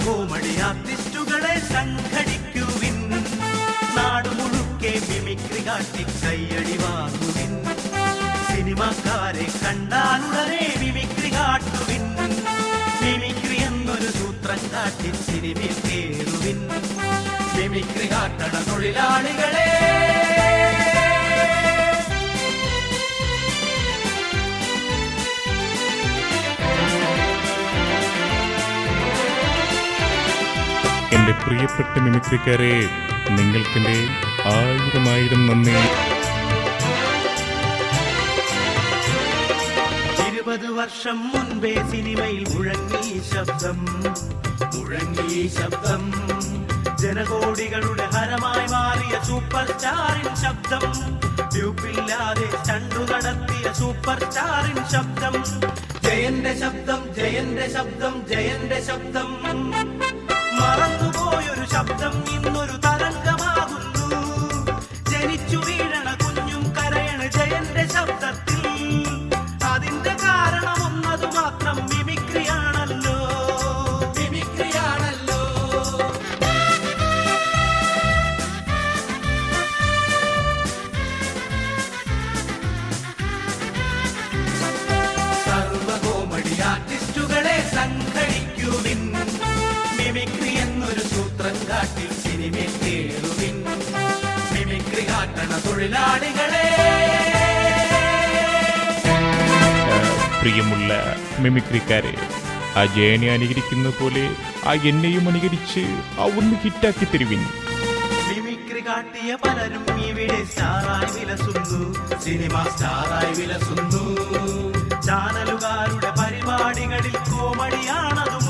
Comedy ആർട്ടിസ്റ്റുകളെ സംഘടിക്കുവിൻ, നാടുമുഴുക്കെ mimicry കാട്ടി കയ്യടി വാങ്ങുവിൻ. സിനിമാക്കാരെ കണ്ടാലുടനെ mimicry കാട്ടുവിൻ, mimicry എന്നൊരു സൂത്രം കാട്ടി സിനിമയിൽ കേറുവിൻ. മിമിക്രി കാട്ടണ തൊഴിലാളികളെ എന്റെ പ്രിയപ്പെട്ട മിമിക്രിക്കാരെ, നിങ്ങൾക്കെന്റെ 1000 നന്ദി. 20 വർഷം മുൻപേ സിനിമയിൽ മുഴങ്ങി ശബ്ദം, ജനകോടികളുടെ ഹരമായി മാറിയ സൂപ്പർ സ്റ്റാറിൻ ശബ്ദം, ട്യൂബില്ലാതെ സ്റ്റണ്ടു നടത്തിയ സൂപ്പർ സ്റ്റാറിൻ ശബ്ദം, ജയന്റെ ശബ്ദം, ജയന്റെ ശബ്ദം, ജയന്റെ ശബ്ദം. മറന്നുപോയൊരു ശബ്ദം ഇന്നൊരു തരംഗമാകുന്നു, ജനിച്ചു വീഴണ കുഞ്ഞും കരയണ ജയന്റെ ശബ്ദത്തിൽ. അതിന്റെ കാരണം ഒന്നതു മാത്രം, മിമിക്രിയാണല്ലോ. സർവ കോമഡി ആർട്ടിസ്റ്റുകളെ സംഘടിക്കുവിൻ, മിമിക്രി എന്നൊരു സൂത്രം കാട്ടി സിനിമയിൽ കേറുവിൻ. മിമിക്രി കാട്ടണ തൊഴിലാളികളെ. പ്രിയമുള്ള മിമിക്രിക്കാരെ, ആ ജയനെ അനുകരിക്കുന്ന പോലെ ആ എന്നെയും അനുകരിച്ച് ആ ഒന്ന് ഹിറ്റാക്കി തരുവിൻ. മിമിക്രി കാട്ടിയ പലരും ഇവിടെ സ്റ്റാറായി വിലസുന്നു, സിനിമ സ്റ്റാറായി വിലസുന്നു. ചാനലുകാരുടെ പരിപാടികളിൽ കോമഡിയാണതും